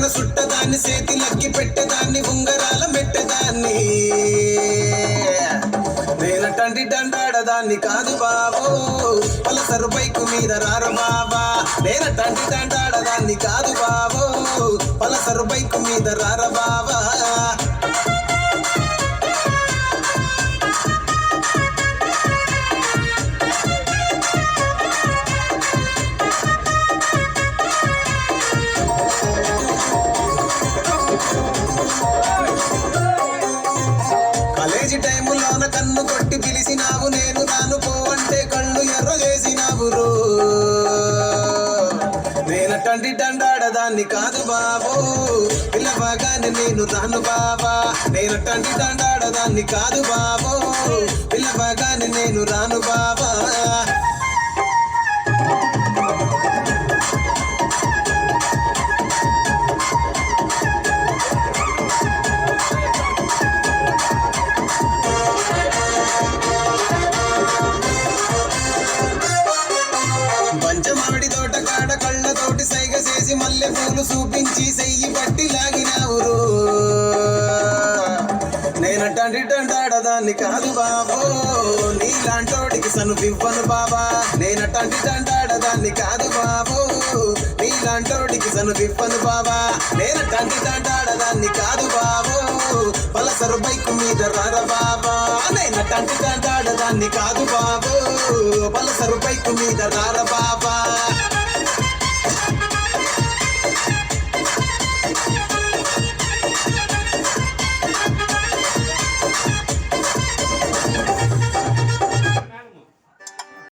మన సుట్టదాన్ని చేతిలక్కి పెట్టేదాన్ని ఉంగరాల మెట్టేదాన్ని నేనటంటి దండాడదాన్ని కాదు బాబో పలసరు బైకు మీద రారు బాబా నేనటంటి దండాడదాన్ని కాదు బాబో పలసరు బైకు మీద రార బాబా కాలేజీ టైములోన కన్ను కొట్టి పిలిచినావు నేను రాను పో అంటే కళ్ళు ఎర్ర చేసినావు రో నేనటంటి దండాడదాన్ని కాదు బాబో పిల్లవగానే నేను రాను బాబా నేనటంటి దండాడదాన్ని కాదు బాబో పిల్లవగానే నేను రాను బాబా పంచమామిడి తోట కాడ కళ్ళతోటి సైగ చేసి మల్లె పూలు చూపించి సెయ్యి పట్టి లాగినావు నేనటంటి దండాడదాన్ని కాదు బాబో నీలాంటోడికి సనుపివ్వను బాబా నేనటంటి దండాడదాన్ని కాదు బాబో నీలాంటోడికి సనుపివ్వను బాబా నేనటంటి దండాడదాన్ని కాదు బాబో పలసరు బైకు మీద రార బాబా నేనటంటి దండాడదాన్ని కాదు బాబో పలసరు బైకు మీద రార బాబా